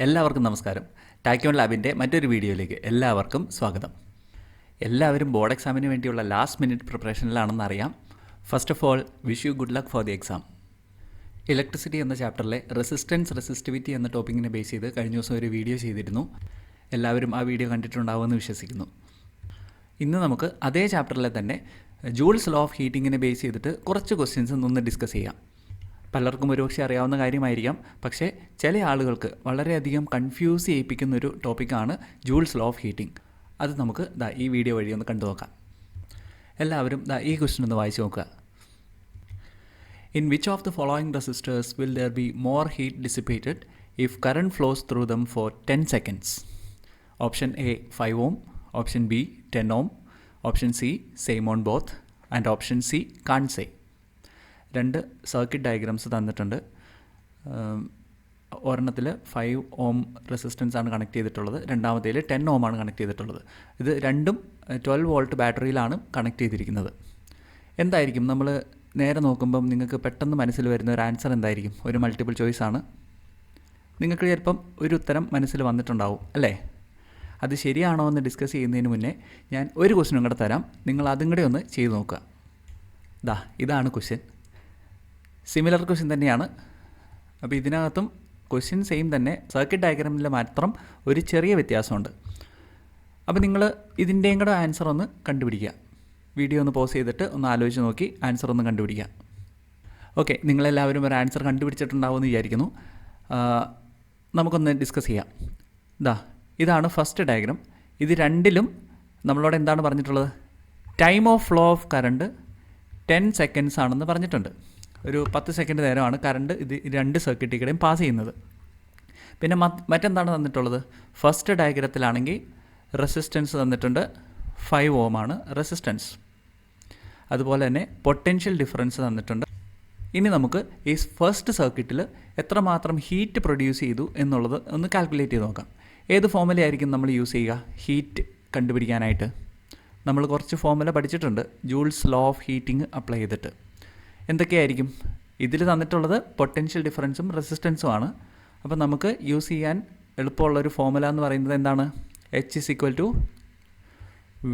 എല്ലാവർക്കും നമസ്കാരം. ടാക്യോൺ ലാബിൻ്റെ മറ്റൊരു വീഡിയോയിലേക്ക് എല്ലാവർക്കും സ്വാഗതം. എല്ലാവരും ബോർഡ് എക്സാമിന് വേണ്ടിയുള്ള ലാസ്റ്റ് മിനിറ്റ് പ്രിപ്പറേഷനിലാണെന്ന് അറിയാം. First of all wish you good luck for the exam. Electricity എന്ന ചാപ്റ്ററിലെ റെസിസ്റ്റൻസിവിറ്റി എന്ന ടോപ്പിക്കിനെ ബേസ് ചെയ്ത് കഴിഞ്ഞ ദിവസം ഒരു വീഡിയോ ചെയ്തിരുന്നു. എല്ലാവരും ആ വീഡിയോ കണ്ടിട്ടുണ്ടാവുമെന്ന് വിശ്വസിക്കുന്നു. ഇന്ന് നമുക്ക് അതേ ചാപ്റ്ററിലെ തന്നെ ജൂൾസ് ലോ ഓഫ് ഹീറ്റിങ്ങിനെ ബേസ് ചെയ്തിട്ട് കുറച്ച് ക്വസ്റ്റ്യൻസ് ഒന്ന് ഡിസ്കസ് ചെയ്യാം. പലർക്കും ഒരുപക്ഷെ അറിയാവുന്ന കാര്യമായിരിക്കാം, പക്ഷേ ചില ആളുകൾക്ക് വളരെയധികം കൺഫ്യൂസ് ചെയ്യിപ്പിക്കുന്നൊരു ടോപ്പിക്കാണ് ജൂൾസ് ലോ ഓഫ് ഹീറ്റിംഗ്. അത് നമുക്ക് ഈ വീഡിയോ വഴി ഒന്ന് കണ്ടു നോക്കാം. എല്ലാവരും ഈ ക്വസ്റ്റ്യൻ ഒന്ന് വായിച്ചു നോക്കുക. In which of the following resistors will there be more heat dissipated if current flows through them for 10 seconds? Option A 5 ohm, option B 10 ohm, option C same on both and option C can't say. രണ്ട് circuit diagrams തന്നിട്ടുണ്ട്. ഒരെണ്ണത്തിൽ 5 ohm resistance ആണ് connect ചെയ്തിട്ടുള്ളത്, രണ്ടാമത്തേൽ 10 ohm ആണ് connect ചെയ്തിട്ടുള്ളത്. ഇത് രണ്ടും 12 volt ബാറ്ററിയിലാണ് connect ചെയ്തിരിക്കുന്നത്. എന്തായിരിക്കും നമ്മൾ നേരെ നോക്കുമ്പം നിങ്ങൾക്ക് പെട്ടെന്ന് മനസ്സിൽ വരുന്ന ഒരു ആൻസർ എന്തായിരിക്കും? ഒരു മൾട്ടിപ്പിൾ ചോയ്സ് ആണ്. നിങ്ങൾക്ക് ചിലപ്പം ഒരു ഉത്തരം മനസ്സിൽ വന്നിട്ടുണ്ടാവും അല്ലേ? അത് ശരിയാണോ എന്ന് ഡിസ്കസ് ചെയ്യുന്നതിന് മുന്നേ ഞാൻ ഒരു ക്വസ്റ്റ്യനും കൂടെ തരാം. നിങ്ങൾ അതും കൂടെ ഒന്ന് ചെയ്ത് നോക്കുക. ഇതാണ് ക്വസ്റ്റ്യൻ. സിമിലർ ക്വസ്റ്റ്യൻ തന്നെയാണ്. അപ്പോൾ ഇതിനകത്തും ക്വസ്റ്റ്യൻ സെയിം തന്നെ, സർക്യൂട്ട് ഡയഗ്രാമിൽ മാത്രം ഒരു ചെറിയ വ്യത്യാസമുണ്ട്. അപ്പോൾ നിങ്ങൾ ഇതിൻ്റെയും കൂടെ ആൻസർ ഒന്ന് കണ്ടുപിടിക്കുക. വീഡിയോ ഒന്ന് പോസ് ചെയ്തിട്ട് ഒന്ന് ആലോചിച്ച് നോക്കി ആൻസർ ഒന്ന് കണ്ടുപിടിക്കുക. ഓക്കെ, നിങ്ങളെല്ലാവരും ഒരു ആൻസർ കണ്ടുപിടിച്ചിട്ടുണ്ടാവുമെന്ന് വിചാരിക്കുന്നു. നമുക്കൊന്ന് ഡിസ്കസ് ചെയ്യാം. ഇതാണ് ഫസ്റ്റ് ഡയഗ്രാം. ഇത് രണ്ടിലും നമ്മളോട് എന്താണ് പറഞ്ഞിട്ടുള്ളത്? Time of flow of current 10 seconds ആണെന്ന് പറഞ്ഞിട്ടുണ്ട്. ഒരു 10 സെക്കൻഡ് നേരമാണ് കറണ്ട് ഇത് രണ്ട് സർക്യൂട്ടിലൂടെയും പാസ് ചെയ്യുന്നത്. പിന്നെ മറ്റെന്താണ് തന്നിട്ടുള്ളത്? ഫസ്റ്റ് ഡയഗ്രത്തിലാണെങ്കിൽ റെസിസ്റ്റൻസ് തന്നിട്ടുണ്ട്, 5 ohm ആണ് റെസിസ്റ്റൻസ്. അതുപോലെ തന്നെ പൊട്ടൻഷ്യൽ ഡിഫറൻസ് തന്നിട്ടുണ്ട്. ഇനി നമുക്ക് ഈ ഫസ്റ്റ് സർക്യൂട്ടിൽ എത്രമാത്രം ഹീറ്റ് പ്രൊഡ്യൂസ് ചെയ്തു എന്നുള്ളത് ഒന്ന് കാൽക്കുലേറ്റ് ചെയ്ത് നോക്കാം. ഏത് ഫോർമുല ആയിരിക്കും നമ്മൾ യൂസ് ചെയ്യുക ഹീറ്റ് കണ്ടുപിടിക്കാനായിട്ട്? നമ്മൾ കുറച്ച് ഫോർമുല പഠിച്ചിട്ടുണ്ട് Joule's law of heating apply ചെയ്തിട്ട്. എന്തൊക്കെയായിരിക്കും ഇതിൽ തന്നിട്ടുള്ളത്? പൊട്ടൻഷ്യൽ ഡിഫറൻസും റെസിസ്റ്റൻസും ആണ്. അപ്പോൾ നമുക്ക് യൂസ് ചെയ്യാൻ എളുപ്പമുള്ളൊരു ഫോർമുല എന്ന് പറയുന്നത് എന്താണ്? H is equal to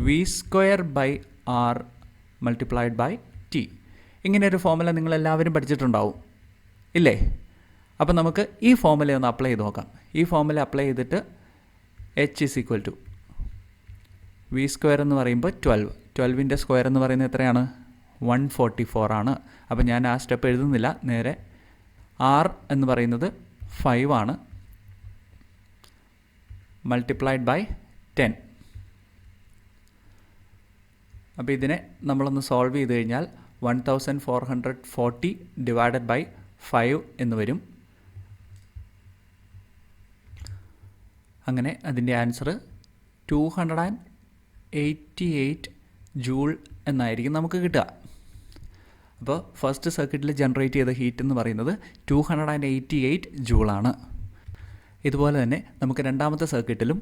V²/R multiplied by T. ഇങ്ങനെയൊരു ഫോർമുല നിങ്ങളെല്ലാവരും പഠിച്ചിട്ടുണ്ടാവും ഇല്ലേ? അപ്പോൾ നമുക്ക് ഈ ഫോർമുല ഒന്ന് അപ്ലൈ ചെയ്ത് നോക്കാം. ഈ ഫോർമുല അപ്ലൈ ചെയ്തിട്ട് H is equal to V² എന്ന് പറയുമ്പോൾ 12ൻ്റെ സ്ക്വയർ എന്ന് പറയുന്നത് എത്രയാണ്? 144 ആണ്. അപ്പോൾ ഞാൻ ആ സ്റ്റെപ്പ് എഴുതുന്നില്ല, നേരെ R എന്ന് പറയുന്നത് 5 ആണ് മൾട്ടിപ്ലൈഡ് ബൈ 10. അപ്പോൾ ഇതിനെ നമ്മളൊന്ന് സോൾവ് ചെയ്ത് കഴിഞ്ഞാൽ 1440 ഡിവൈഡഡ് ബൈ 5 എന്ന് വരും. അങ്ങനെ അതിൻ്റെ ആൻസർ 288 ജൂൾ എന്നായിരിക്കും നമുക്ക് കിട്ടുക. അപ്പോൾ ഫസ്റ്റ് സർക്യൂട്ടിൽ ജനറേറ്റ് ചെയ്ത ഹീറ്റ് എന്ന് പറയുന്നത് 288 ജൂളാണ്. ഇതുപോലെ തന്നെ നമുക്ക് രണ്ടാമത്തെ സർക്യൂട്ടിലും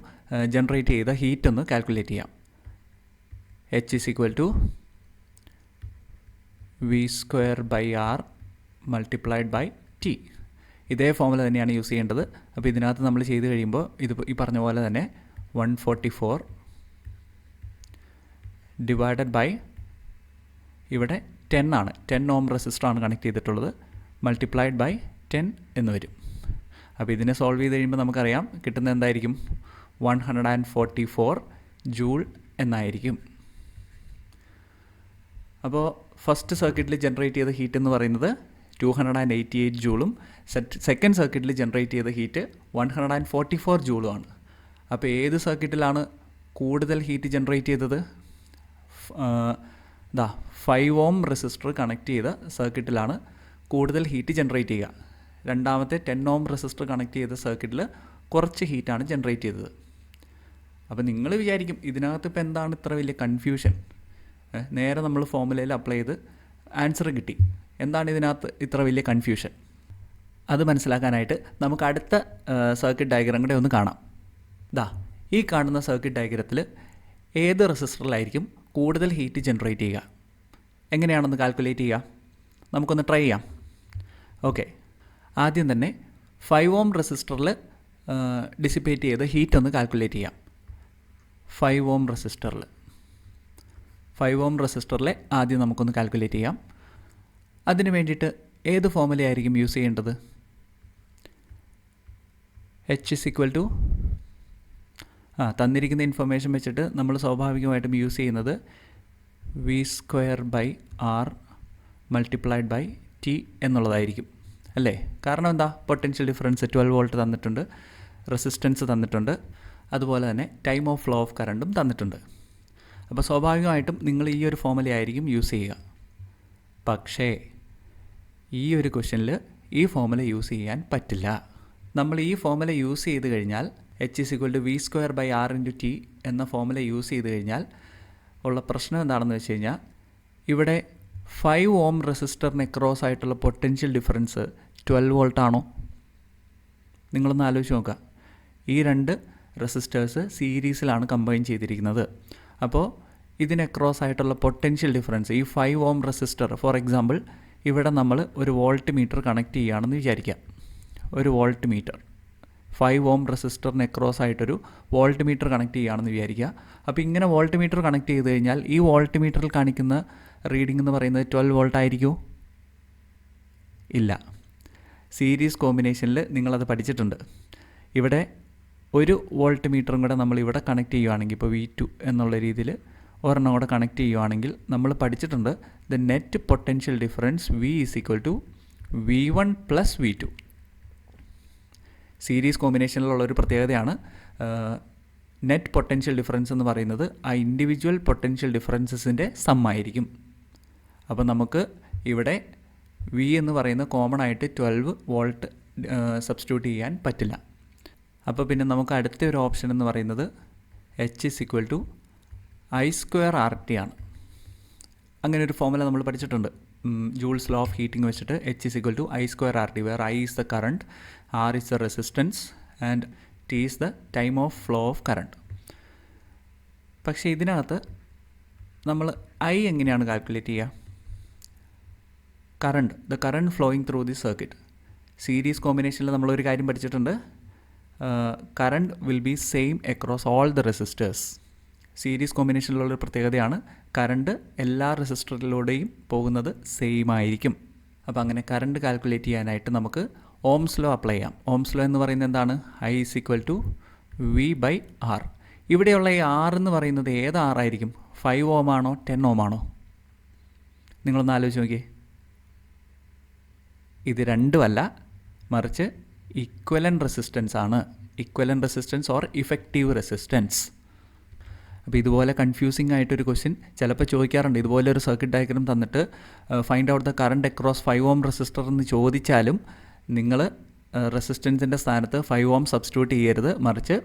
ജനറേറ്റ് ചെയ്ത ഹീറ്റ് ഒന്ന് കാൽക്കുലേറ്റ് ചെയ്യാം. H is equal to V²/R multiplied by T. ഇതേ ഫോർമുല തന്നെയാണ് യൂസ് ചെയ്യേണ്ടത്. അപ്പോൾ ഇതിനകത്ത് നമ്മൾ ചെയ്ത് കഴിയുമ്പോൾ ഇത് ഈ പറഞ്ഞ പോലെ തന്നെ 144 ഡിവൈഡഡ് ബൈ ഇവിടെ 10 ആണ്, 10 ohm റെസിസ്റ്ററാണ് കണക്ട് ചെയ്തിട്ടുള്ളത്, മൾട്ടിപ്ലൈഡ് ബൈ 10 എന്ന് വരും. അപ്പോൾ ഇതിനെ സോൾവ് ചെയ്ത് കഴിയുമ്പോൾ നമുക്കറിയാം കിട്ടുന്നത് എന്തായിരിക്കും? 144 ജൂൾ എന്നായിരിക്കും. അപ്പോൾ ഫസ്റ്റ് സർക്യൂട്ടിൽ ജനറേറ്റ് ചെയ്ത ഹീറ്റ് എന്ന് പറയുന്നത് 288 ജൂളും സെക്കൻഡ് സർക്യൂട്ടിൽ ജനറേറ്റ് ചെയ്ത ഹീറ്റ് 144 ജൂളുമാണ്. അപ്പോൾ ഏത് സർക്യൂട്ടിലാണ് കൂടുതൽ ഹീറ്റ് ജനറേറ്റ് ചെയ്തത്? 5 ohm റെസിസ്റ്റർ കണക്ട് ചെയ്ത സർക്യൂട്ടിലാണ് കൂടുതൽ ഹീറ്റ് ജനറേറ്റ് ചെയ്യുക. രണ്ടാമത്തെ 10 ohm റെസിസ്റ്റർ കണക്ട് ചെയ്ത സർക്യൂട്ടിൽ കുറച്ച് ഹീറ്റാണ് ജനറേറ്റ് ചെയ്തത്. അപ്പോൾ നിങ്ങൾ വിചാരിക്കും ഇതിനകത്ത് ഇപ്പോൾ എന്താണ് ഇത്ര വലിയ കൺഫ്യൂഷൻ? നേരെ നമ്മൾ ഫോർമുലയിൽ അപ്ലൈ ചെയ്ത് ആൻസർ കിട്ടി. എന്താണ് ഇതിനകത്ത് ഇത്ര വലിയ കൺഫ്യൂഷൻ? അത് മനസ്സിലാക്കാനായിട്ട് നമുക്ക് അടുത്ത സർക്യൂട്ട് ഡയഗ്രാം കൂടെ ഒന്ന് കാണാം. ഈ കാണുന്ന സർക്യൂട്ട് ഡയഗ്രത്തിൽ ഏത് റെസിസ്റ്ററിലായിരിക്കും കൂടുതൽ ഹീറ്റ് ജനറേറ്റ് ചെയ്യുക? എങ്ങനെയാണെന്ന് കാൽക്കുലേറ്റ് ചെയ്യുക? നമുക്കൊന്ന് ട്രൈ ചെയ്യാം. ഓക്കെ, ആദ്യം തന്നെ 5 ohm റെസിസ്റ്ററിൽ ഡിസിപ്പേറ്റ് ചെയ്ത് ഹീറ്റ് ഒന്ന് കാൽക്കുലേറ്റ് ചെയ്യാം. 5 ഓം റെസിസ്റ്ററിലെ ആദ്യം നമുക്കൊന്ന് കാൽക്കുലേറ്റ് ചെയ്യാം. അതിന് വേണ്ടിയിട്ട് ഏത് ഫോർമുലയായിരിക്കും യൂസ് ചെയ്യേണ്ടത്? H is equal to തന്നിരിക്കുന്ന ഇൻഫർമേഷൻ വെച്ചിട്ട് നമ്മൾ സ്വാഭാവികമായിട്ടും യൂസ് ചെയ്യുന്നത് V²/R മൾട്ടിപ്ലൈഡ് ബൈ T എന്നുള്ളതായിരിക്കും അല്ലേ? കാരണം എന്താ? പൊട്ടൻഷ്യൽ ഡിഫറൻസ് 12 വോൾട്ട് തന്നിട്ടുണ്ട്, റെസിസ്റ്റൻസ് തന്നിട്ടുണ്ട്, അതുപോലെ തന്നെ ടൈം ഓഫ് ഫ്ലോ ഓഫ് കറണ്ടും തന്നിട്ടുണ്ട്. അപ്പോൾ സ്വാഭാവികമായിട്ടും നിങ്ങൾ ഈ ഒരു ഫോർമുല ആയിരിക്കും യൂസ് ചെയ്യുക. പക്ഷേ ഈ ഒരു ക്വസ്റ്റ്യനിൽ ഈ ഫോർമുല യൂസ് ചെയ്യാൻ പറ്റില്ല. നമ്മൾ ഈ ഫോർമുല യൂസ് ചെയ്ത് കഴിഞ്ഞാൽ H is equal to V²/R into T എന്ന ഫോർമുല യൂസ് ചെയ്ത് കഴിഞ്ഞാൽ ഉള്ള പ്രശ്നം എന്താണെന്ന് വെച്ച് കഴിഞ്ഞാൽ ഇവിടെ 5 ഓം റെസിസ്റ്ററിന് അക്രോസ് ആയിട്ടുള്ള പൊട്ടൻഷ്യൽ ഡിഫറൻസ് 12 വോൾട്ട് ആണോ? നിങ്ങളൊന്ന് ആലോചിച്ച് നോക്കുക. ഈ രണ്ട് റെസിസ്റ്റേഴ്സ് സീരീസിലാണ് കമ്പൈൻ ചെയ്തിരിക്കുന്നത്. അപ്പോൾ ഇതിന് അക്രോസ് ആയിട്ടുള്ള പൊട്ടൻഷ്യൽ ഡിഫറൻസ് ഈ 5 ഓം റെസിസ്റ്റർ, ഫോർ എക്സാമ്പിൾ ഇവിടെ നമ്മൾ ഒരു വോൾട്ട് മീറ്റർ കണക്ട് ചെയ്യുകയാണെന്ന് വിചാരിക്കാം. ഒരു വോൾട്ട് മീറ്റർ 5 ഓം റെസിസ്റ്ററിന് അക്രോസ് ആയിട്ടൊരു വോൾട്ട് മീറ്റർ കണക്ട് ചെയ്യുകയാണെന്ന് വിചാരിക്കുക. അപ്പോൾ ഇങ്ങനെ വോൾട്ട് മീറ്റർ കണക്ട് ചെയ്ത് കഴിഞ്ഞാൽ ഈ വോൾട്ട് മീറ്ററിൽ കാണിക്കുന്ന റീഡിംഗ് എന്ന് പറയുന്നത് 12 വോൾട്ട് ആയിരിക്കുമോ? ഇല്ല. സീരീസ് കോമ്പിനേഷനിൽ നിങ്ങളത് പഠിച്ചിട്ടുണ്ട്. ഇവിടെ ഒരു വോൾട്ട് മീറ്ററും കൂടെ നമ്മൾ ഇവിടെ കണക്ട് ചെയ്യുകയാണെങ്കിൽ, ഇപ്പോൾ V2 എന്നുള്ള രീതിയിൽ ഒരെണ്ണം കൂടെ കണക്ട് ചെയ്യുകയാണെങ്കിൽ നമ്മൾ പഠിച്ചിട്ടുണ്ട് the net potential difference V is equal to V1 plus V2. Series കോമ്പിനേഷനിലുള്ളൊരു പ്രത്യേകതയാണ് നെറ്റ് പൊട്ടൻഷ്യൽ ഡിഫറൻസ് എന്ന് പറയുന്നത് ആ ഇൻഡിവിജ്വൽ പൊട്ടൻഷ്യൽ ഡിഫറൻസസിൻ്റെ സം ആയിരിക്കും. അപ്പോൾ നമുക്ക് ഇവിടെ V എന്ന് പറയുന്ന കോമൺ ആയിട്ട് 12 വോൾട്ട് സബ്സ്റ്റിറ്റ്യൂട്ട് ചെയ്യാൻ പറ്റില്ല. അപ്പോൾ പിന്നെ നമുക്ക് അടുത്ത ഒരു ഓപ്ഷൻ എന്ന് പറയുന്നത് H is equal to I²RT ആണ്. അങ്ങനെ ഒരു ഫോർമുല നമ്മൾ പഠിച്ചിട്ടുണ്ട്. ജൂൾസ് ലോ ഓഫ് ഹീറ്റിംഗ് വെച്ചിട്ട് H is equal to I²RT, where I is the current, R is the resistance and T is the time of flow of current. പക്ഷേ ഇതിനകത്ത് നമ്മൾ I എങ്ങനെയാണ് കാൽക്കുലേറ്റ് ചെയ്യുക? The current flowing through the circuit. Series കോമ്പിനേഷനിൽ നമ്മളൊരു കാര്യം പഠിച്ചിട്ടുണ്ട്, current will be same across all the resistors. സീരീസ് കോമ്പിനേഷനിലുള്ളൊരു പ്രത്യേകതയാണ് കറണ്ട് എല്ലാ റെസിസ്റ്ററിലൂടെയും പോകുന്നത് സെയിം ആയിരിക്കും. അപ്പോൾ അങ്ങനെ കറണ്ട് കാൽക്കുലേറ്റ് ചെയ്യാനായിട്ട് നമുക്ക് ഓംസ് ലോ അപ്ലൈ ചെയ്യാം. ഓംസ് ലോ എന്ന് പറയുന്നത് എന്താണ്? I is equal to V/R. ഇവിടെയുള്ള ഈ R എന്ന് പറയുന്നത് ഏത് R ആയിരിക്കും? 5 ഓം ആണോ 10 ഓം ആണോ? നിങ്ങളൊന്ന് ആലോചിച്ച് നോക്കിയേ. ഇത് രണ്ടുമല്ല, മറിച്ച് ഇക്വലൻ്റ് റെസിസ്റ്റൻസ് ആണ്. Equivalent resistance or effective resistance. അപ്പോൾ ഇതുപോലെ കൺഫ്യൂസിംഗ് ആയിട്ടൊരു ക്വസ്റ്റ്യൻ ചിലപ്പോൾ ചോദിക്കാറുണ്ട്. ഇതുപോലെ ഒരു സർക്യൂട്ട് ഡയഗ്രം തന്നിട്ട് find out the current across 5 ohm resistor എന്ന് ചോദിച്ചാലും നിങ്ങൾ റെസിസ്റ്റൻസിൻ്റെ സ്ഥാനത്ത് 5 ഓം സബ്സ്റ്റിറ്റ്യൂട്ട് ചെയ്യരുത്, മറിച്ച്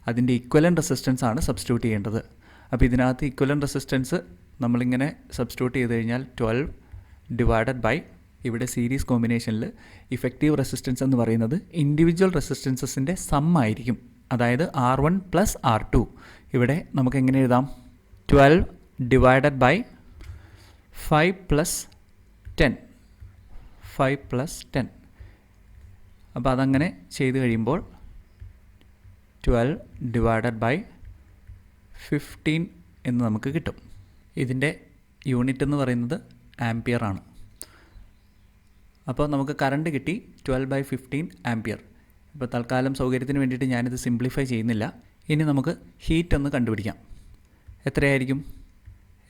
അതിൻ്റെ ഇക്വലൻ്റ് റെസിസ്റ്റൻസ് ആണ് സബ്സ്റ്റിറ്റ്യൂട്ട് ചെയ്യേണ്ടത്. അപ്പോൾ ഇതിനകത്ത് ഇക്വലൻ്റ് റെസിസ്റ്റൻസ് നമ്മളിങ്ങനെ സബ്സ്റ്റിറ്റ്യൂട്ട് ചെയ്ത് കഴിഞ്ഞാൽ 12 ഡിവൈഡഡ് ബൈ ഇവിടെ സീരീസ് കോമ്പിനേഷനിൽ ഇഫക്റ്റീവ് റെസിസ്റ്റൻസ് എന്ന് പറയുന്നത് ഇൻഡിവിജ്വൽ റെസിസ്റ്റൻസസിൻ്റെ സം ആയിരിക്കും. അതായത് R1 പ്ലസ് R2. ഇവിടെ നമുക്ക് എങ്ങനെ എഴുതാം? 12 ഡിവൈഡഡ് ബൈ 5 പ്ലസ് 10. 5 പ്ലസ് 10. അപ്പോൾ അതങ്ങനെ ചെയ്ത് കഴിയുമ്പോൾ 12 ഡിവൈഡഡ് ബൈ 15 എന്ന് നമുക്ക് കിട്ടും. ഇതിൻ്റെ യൂണിറ്റ് എന്ന് പറയുന്നത് ആംപിയർ ആണ്. അപ്പോൾ നമുക്ക് കറണ്ട് കിട്ടി 12/15 ആംപിയർ. ഇപ്പോൾ തൽക്കാലം സൗകര്യത്തിന് വേണ്ടിയിട്ട് ഞാനിത് സിംപ്ലിഫൈ ചെയ്യുന്നില്ല. ഇനി നമുക്ക് ഹീറ്റ് ഒന്ന് കണ്ടുപിടിക്കാം. എത്രയായിരിക്കും?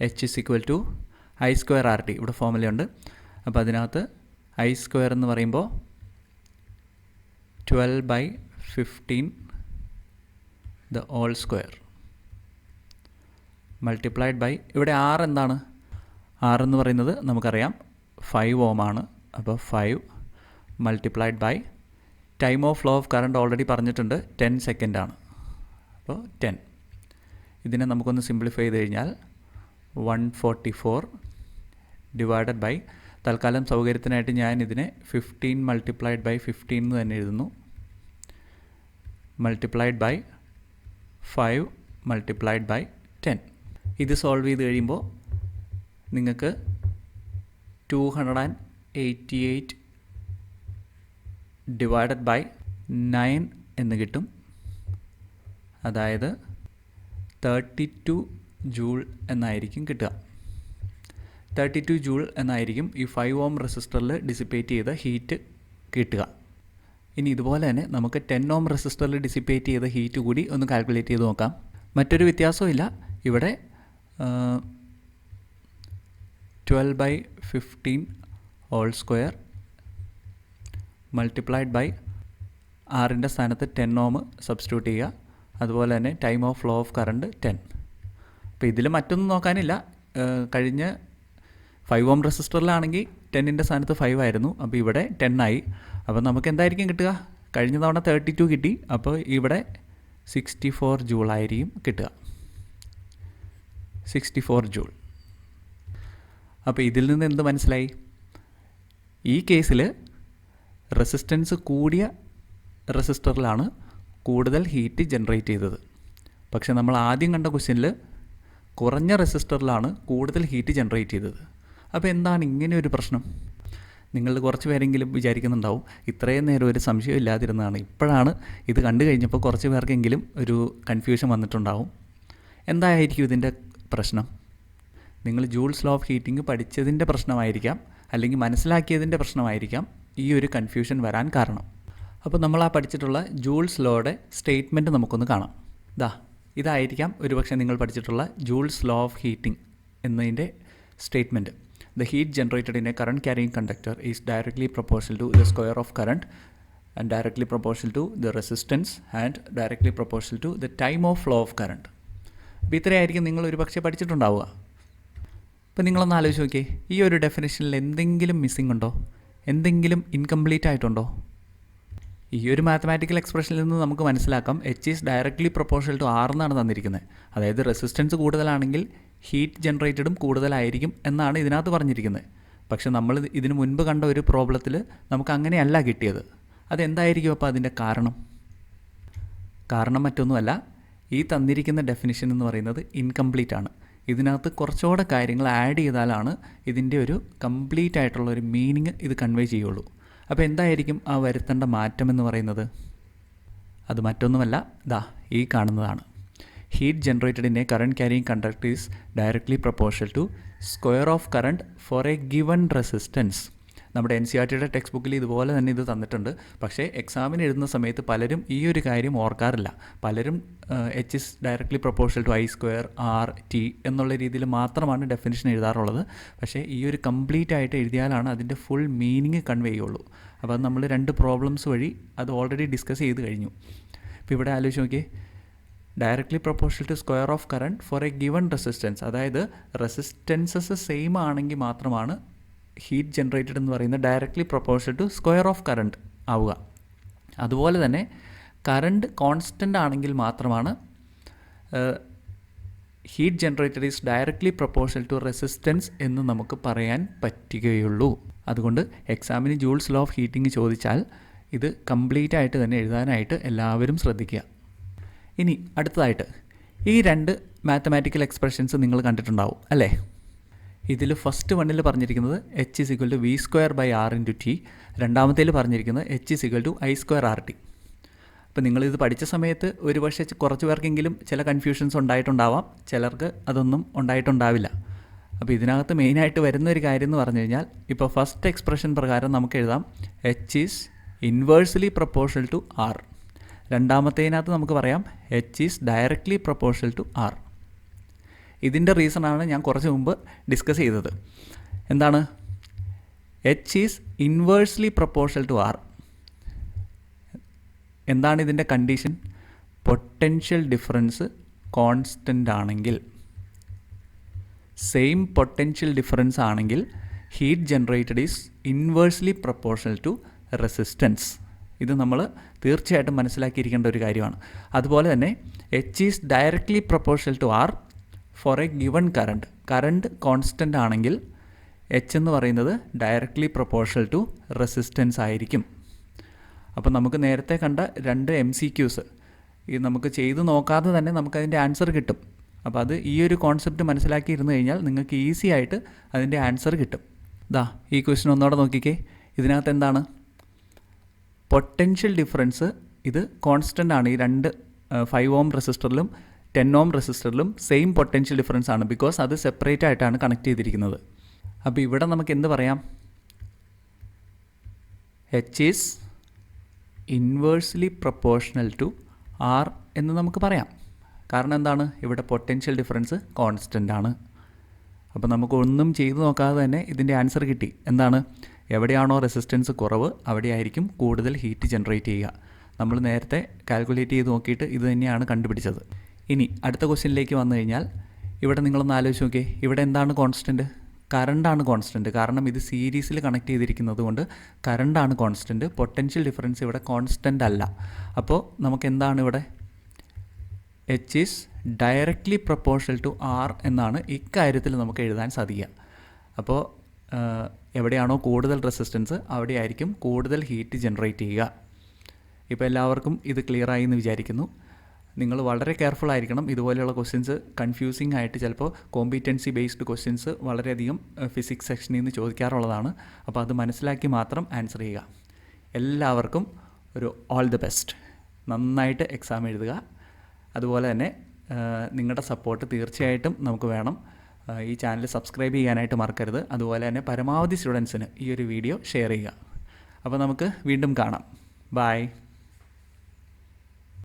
H is equal to I²RT. ഇവിടെ ഫോർമുലയുണ്ട്. അപ്പോൾ അതിനകത്ത് I² എന്ന് പറയുമ്പോൾ 12/15 the whole square multiplied by ഇവിടെ R എന്താണ്? R എന്ന് പറയുന്നത് നമുക്കറിയാം 5 ഓം ആണ്. അപ്പോൾ 5 multiplied by time of flow of current already പറഞ്ഞിട്ടുണ്ട് 10 സെക്കൻഡ് ആണ്. അപ്പോൾ 10. ഇതിനെ നമുക്കൊന്ന് സിംപ്ലിഫൈ ചെയ്ത് കഴിഞ്ഞാൽ 144 ഡിവൈഡഡ് ബൈ, തൽക്കാലം സൗകര്യത്തിനായിട്ട് ഞാൻ ഇതിനെ 15 മൾട്ടിപ്ലൈഡ് ബൈ 15 എന്ന് തന്നെ എഴുതുന്നു, മൾട്ടിപ്ലൈഡ് ബൈ 5 മൾട്ടിപ്ലൈഡ് ബൈ 10. ഇത് സോൾവ് ചെയ്ത് കഴിയുമ്പോൾ നിങ്ങൾക്ക് 288 ഡിവൈഡഡ് ബൈ 9 എന്ന് കിട്ടും. അതായത് 32 ജൂൾ എന്നായിരിക്കും കിട്ടുക. 32 ജൂൾ എന്നായിരിക്കും ഈ 5 ഓം റെസിസ്റ്ററിൽ ഡിസിപ്പേറ്റ് ചെയ്ത ഹീറ്റ് കിട്ടുക. ഇനി ഇതുപോലെ തന്നെ നമുക്ക് 10 ഓം റെസിസ്റ്ററിൽ ഡിസിപ്പേറ്റ് ചെയ്ത ഹീറ്റ് കൂടി ഒന്ന് കാൽക്കുലേറ്റ് ചെയ്ത് നോക്കാം. മറ്റൊരു വ്യത്യാസവും ഇല്ല. ഇവിടെ 12/15 ഹോൾ സ്ക്വയർ മൾട്ടിപ്ലൈഡ് ബൈ ആറിൻ്റെ സ്ഥാനത്ത് 10 ഓം സബ്സ്റ്റിറ്റ്യൂട്ട് ചെയ്യുക. അതുപോലെ തന്നെ time of flow of current 10. അപ്പോൾ ഇതിൽ മറ്റൊന്നും നോക്കാനില്ല. കഴിഞ്ഞ 5 ഓം റെസിസ്റ്ററിലാണെങ്കിൽ 10ൻ്റെ സ്ഥാനത്ത് 5 ആയിരുന്നു. അപ്പോൾ ഇവിടെ 10 ആയി. അപ്പോൾ നമുക്ക് എന്തായിരിക്കും കിട്ടുക? കഴിഞ്ഞ തവണ 32 കിട്ടി. അപ്പോൾ ഇവിടെ 64 ജൂൾ ആയിരിക്കും കിട്ടുക. 64 ജൂൾ. അപ്പോൾ ഇതിൽ നിന്ന് എന്ത് മനസ്സിലായി? ഈ കേസിൽ റെസിസ്റ്റൻസ് കൂടിയ റെസിസ്റ്ററിലാണ് കൂടുതൽ ഹീറ്റ് ജനറേറ്റ് ചെയ്തത്. പക്ഷെ നമ്മൾ ആദ്യം കണ്ട ക്വസ്റ്റ്യനിൽ കുറഞ്ഞ റെസിസ്റ്ററിലാണ് കൂടുതൽ ഹീറ്റ് ജനറേറ്റ് ചെയ്തത്. അപ്പോൾ എന്താണ് ഇങ്ങനെ ഒരു പ്രശ്നം? നിങ്ങൾ കുറച്ച് പേരെങ്കിലും വിചാരിക്കുന്നുണ്ടാവും ഇത്രയും നേരം ഒരു സംശയം ഇല്ലാതിരുന്നതാണ്, ഇപ്പോഴാണ് ഇത് കണ്ടു കഴിഞ്ഞപ്പോൾ കുറച്ച് പേർക്കെങ്കിലും ഒരു കൺഫ്യൂഷൻ വന്നിട്ടുണ്ടാവും. എന്തായിരിക്കും ഇതിൻ്റെ പ്രശ്നം? നിങ്ങൾ ജൂൾസ് ലോ ഓഫ് ഹീറ്റിംഗ് പഠിച്ചതിൻ്റെ പ്രശ്നമായിരിക്കാം, അല്ലെങ്കിൽ മനസ്സിലാക്കിയതിൻ്റെ പ്രശ്നമായിരിക്കാം ഈ ഒരു കൺഫ്യൂഷൻ വരാൻ കാരണം. അപ്പോൾ നമ്മൾ ആ പഠിച്ചിട്ടുള്ള ജൂൾസ് ലോയുടെ സ്റ്റേറ്റ്മെൻറ്റ് നമുക്കൊന്ന് കാണാം. ഇതായിരിക്കാം ഒരുപക്ഷെ നിങ്ങൾ പഠിച്ചിട്ടുള്ള ജൂൾസ് ലോ ഓഫ് ഹീറ്റിംഗ് എന്നതിൻ്റെ statement. The heat generated in a current carrying conductor is directly proportional to the square of current and directly proportional to the resistance and directly proportional to the time of flow of current. അപ്പോൾ ഇത്രയായിരിക്കും നിങ്ങൾ ഒരു പക്ഷേ പഠിച്ചിട്ടുണ്ടാവുക. അപ്പോൾ നിങ്ങളൊന്ന് ആലോചിച്ച് നോക്കിയേ, ഈ ഒരു ഡെഫിനേഷനിൽ എന്തെങ്കിലും മിസ്സിംഗ് ഉണ്ടോ? എന്തെങ്കിലും ഇൻകംപ്ലീറ്റ് ആയിട്ടുണ്ടോ? ഈ ഒരു മാത്തമാറ്റിക്കൽ എക്സ്പ്രഷനിൽ നിന്ന് നമുക്ക് മനസ്സിലാക്കാം H is directly proportional to R എന്നാണ് തന്നിരിക്കുന്നത്. അതായത് റെസിസ്റ്റൻസ് കൂടുതലാണെങ്കിൽ ഹീറ്റ് ജനറേറ്റഡും കൂടുതലായിരിക്കും എന്നാണ് ഇതിനകത്ത് പറഞ്ഞിരിക്കുന്നത്. പക്ഷെ നമ്മൾ ഇതിനു മുൻപ് കണ്ട ഒരു പ്രോബ്ലത്തിൽ നമുക്ക് അങ്ങനെയല്ല കിട്ടിയത്. അതെന്തായിരിക്കും അപ്പോൾ അതിൻ്റെ കാരണം? കാരണം മറ്റൊന്നുമല്ല, ഈ തന്നിരിക്കുന്ന ഡെഫിനിഷൻ എന്ന് പറയുന്നത് ഇൻകംപ്ലീറ്റ് ആണ്. ഇതിനകത്ത് കുറച്ചുകൂടെ കാര്യങ്ങൾ ആഡ് ചെയ്താലാണ് ഇതിൻ്റെ ഒരു കംപ്ലീറ്റ് ആയിട്ടുള്ള ഒരു മീനിങ് ഇത് കൺവേ ചെയ്യുള്ളൂ. അപ്പോൾ എന്തായിരിക്കും ആ വരുത്തേണ്ട മാറ്റം എന്ന് പറയുന്നത്? അത് മറ്റൊന്നുമല്ല, ഈ കാണുന്നതാണ്. Heat generated in a current carrying conductor is directly proportional to square of current for a given resistance. നമ്മുടെ NCERTയുടെ ടെക്സ്റ്റ് ബുക്കിൽ ഇതുപോലെ തന്നെ ഇത് തന്നിട്ടുണ്ട്. പക്ഷേ എക്സാമിന് എഴുതുന്ന സമയത്ത് പലരും ഈ ഒരു കാര്യം ഓർക്കാറില്ല. പലരും H is directly proportional to I square RT എന്നുള്ള രീതിയിൽ മാത്രമാണ് ഡെഫിനിഷൻ എഴുതാറുള്ളത്. പക്ഷേ ഈ ഒരു കംപ്ലീറ്റ് ആയിട്ട് എഴുതിയാലാണ് അതിൻ്റെ ഫുൾ മീനിങ് കൺവേ ചെയ്യുള്ളൂ. അപ്പോൾ അത് നമ്മൾ 2 പ്രോബ്ലംസ് വഴി അത് ഓൾറെഡി ഡിസ്കസ് ചെയ്ത് കഴിഞ്ഞു. ഇപ്പോൾ ഇവിടെ ആലോചിച്ച് നോക്കിയേ, directly proportional to square of current for a given resistance. അതായത് റെസിസ്റ്റൻസസ് സെയിം ആണെങ്കിൽ മാത്രമാണ് ഹീറ്റ് ജനറേറ്റഡ് എന്ന് പറയുന്നത് directly proportional to square of current ആവുക. അതുപോലെ തന്നെ കറണ്ട് കോൺസ്റ്റൻ്റ് ആണെങ്കിൽ മാത്രമാണ് heat generated is directly proportional to resistance എന്ന് നമുക്ക് പറയാൻ പറ്റുകയുള്ളൂ. അതുകൊണ്ട് എക്സാമിന് ജൂൾസ് ലോ ഓഫ് ഹീറ്റിംഗ് ചോദിച്ചാൽ ഇത് കംപ്ലീറ്റ് ആയിട്ട് തന്നെ എഴുതാനായിട്ട് എല്ലാവരും ശ്രദ്ധിക്കുക. ഇനി അടുത്തതായിട്ട് ഈ 2 മാത്തമാറ്റിക്കൽ എക്സ്പ്രഷൻസ് നിങ്ങൾ കണ്ടിട്ടുണ്ടാവും അല്ലേ? ഇതിൽ ഫസ്റ്റ് വണ്ണിൽ പറഞ്ഞിരിക്കുന്നത് H is equal to V square by R into T, രണ്ടാമത്തേൽ പറഞ്ഞിരിക്കുന്നത് H is equal to I square RT. അപ്പോൾ നിങ്ങളിത് പഠിച്ച സമയത്ത് ഒരുപക്ഷെ കുറച്ച് പേർക്കെങ്കിലും ചില കൺഫ്യൂഷൻസ് ഉണ്ടായിട്ടുണ്ടാവാം, ചിലർക്ക് അതൊന്നും ഉണ്ടായിട്ടുണ്ടാവില്ല. അപ്പോൾ ഇതിനകത്ത് മെയിനായിട്ട് വരുന്നൊരു കാര്യം എന്ന് പറഞ്ഞു കഴിഞ്ഞാൽ, ഇപ്പോൾ ഫസ്റ്റ് എക്സ്പ്രഷൻ പ്രകാരം നമുക്ക് എഴുതാം H is inversely proportional to R. രണ്ടാമത്തേതിനകത്ത് നമുക്ക് പറയാം H is directly proportional to R. ഇതിൻ്റെ റീസണാണ് ഞാൻ കുറച്ച് മുമ്പ് ഡിസ്കസ് ചെയ്തത്. എന്താണ്? H is inversely proportional to R. എന്താണ് ഇതിൻ്റെ കണ്ടീഷൻ? പൊട്ടൻഷ്യൽ ഡിഫറൻസ് കോൺസ്റ്റൻ്റ് ആണെങ്കിൽ, സെയിം പൊട്ടൻഷ്യൽ ഡിഫറൻസ് ആണെങ്കിൽ heat generated is inversely proportional to resistance. ഇത് നമ്മൾ തീർച്ചയായിട്ടും മനസ്സിലാക്കിയിരിക്കേണ്ട ഒരു കാര്യമാണ്. അതുപോലെ തന്നെ H is directly proportional to R for a given current. Current constant ആണെങ്കിൽ H എന്ന് പറയുന്നത് ഡയറക്ട്ലി പ്രൊപ്പോർഷണൽ ടു റെസിസ്റ്റൻസ് ആയിരിക്കും. അപ്പോൾ നമുക്ക് നേരത്തെ കണ്ട 2 MCQs ഈ നമുക്ക് ചെയ്ത് നോക്കാതെ തന്നെ നമുക്കതിൻ്റെ ആൻസർ കിട്ടും. അപ്പോൾ അത് ഈ ഒരു കോൺസെപ്റ്റ് മനസ്സിലാക്കിയിരുന്നു കഴിഞ്ഞാൽ നിങ്ങൾക്ക് ഈസി ആയിട്ട് അതിൻ്റെ ആൻസർ കിട്ടും. ഈ ക്വസ്റ്റ്യൻ ഒന്നുകൂടെ നോക്കിക്കേ. ഇതിനകത്ത് എന്താണ്? പൊട്ടൻഷ്യൽ ഡിഫറൻസ് ഇത് കോൺസ്റ്റൻ്റ് ആണ്. ഈ രണ്ട് 5 ഓം റെസിസ്റ്ററിലും 10 ഓം റെസിസ്റ്ററിലും സെയിം പൊട്ടൻഷ്യൽ ഡിഫറൻസ് ആണ്, ബിക്കോസ് അത് സെപ്പറേറ്റ് ആയിട്ടാണ് കണക്ട് ചെയ്തിരിക്കുന്നത്. അപ്പോൾ ഇവിടെ നമുക്ക് എന്ത് പറയാം? H is inversely proportional to R എന്ന് നമുക്ക് പറയാം. കാരണം എന്താണ്? ഇവിടെ പൊട്ടൻഷ്യൽ ഡിഫറൻസ് കോൺസ്റ്റൻ്റ് ആണ്. അപ്പോൾ നമുക്ക് ഒന്നും ചെയ്തു നോക്കാതെ തന്നെ ഇതിൻ്റെ ആൻസർ കിട്ടി. എന്താണ്? എവിടെയാണോ റെസിസ്റ്റൻസ് കുറവ് അവിടെയായിരിക്കും കൂടുതൽ ഹീറ്റ് ജനറേറ്റ് ചെയ്യുക. നമ്മൾ നേരത്തെ കാൽക്കുലേറ്റ് ചെയ്ത് നോക്കിയിട്ട് ഇത് തന്നെയാണ് കണ്ടുപിടിച്ചത്. ഇനി അടുത്ത ക്വസ്റ്റ്യനിലേക്ക് വന്നു കഴിഞ്ഞാൽ ഇവിടെ നിങ്ങളൊന്ന് ആലോചിച്ച് നോക്കിയേ. ഇവിടെ എന്താണ് കോൺസ്റ്റൻറ്റ്? കറണ്ടാണ് കോൺസ്റ്റൻറ്റ്. കാരണം ഇത് സീരീസിൽ കണക്ട് ചെയ്തിരിക്കുന്നത് കൊണ്ട് കറണ്ടാണ് കോൺസ്റ്റൻറ്റ്. പൊട്ടൻഷ്യൽ ഡിഫറൻസ് ഇവിടെ കോൺസ്റ്റൻ്റ് അല്ല. അപ്പോൾ നമുക്ക് എന്താണ് ഇവിടെ? H is directly proportional to R എന്നാണ് ഇക്കാര്യത്തിൽ നമുക്ക് എഴുതാൻ സാധിക്കുക. അപ്പോൾ എവിടെയാണോ കൂടുതൽ റെസിസ്റ്റൻസ് അവിടെയായിരിക്കും കൂടുതൽ ഹീറ്റ് ജനറേറ്റ് ചെയ്യുക. ഇപ്പോൾ എല്ലാവർക്കും ഇത് ക്ലിയറായി എന്ന് വിചാരിക്കുന്നു. നിങ്ങൾ വളരെ കെയർഫുൾ ആയിരിക്കണം. ഇതുപോലെയുള്ള ക്വസ്റ്റ്യൻസ് കൺഫ്യൂസിങ് ആയിട്ട് ചിലപ്പോൾ കോമ്പീറ്റൻസി ബേസ്ഡ് ക്വസ്റ്റ്യൻസ് വളരെയധികം ഫിസിക്സ് സെക്ഷനിൽ നിന്ന് ചോദിക്കാറുള്ളതാണ്. അപ്പോൾ അത് മനസ്സിലാക്കി മാത്രം ആൻസർ ചെയ്യുക. എല്ലാവർക്കും ഒരു ഓൾ ദി ബെസ്റ്റ്. നന്നായിട്ട് എക്സാം എഴുതുക. അതുപോലെ തന്നെ നിങ്ങളുടെ സപ്പോർട്ട് തീർച്ചയായിട്ടും നമുക്ക് വേണം. ഈ ചാനൽ സബ്സ്ക്രൈബ് ചെയ്യാനായിട്ട് മറക്കരുത്. അതുപോലെ തന്നെ പരമാവധി സ്റ്റുഡൻസിന് ഈ ഒരു വീഡിയോ ഷെയർ ചെയ്യുക. അപ്പോൾ നമുക്ക് വീണ്ടും കാണാം. ബൈ.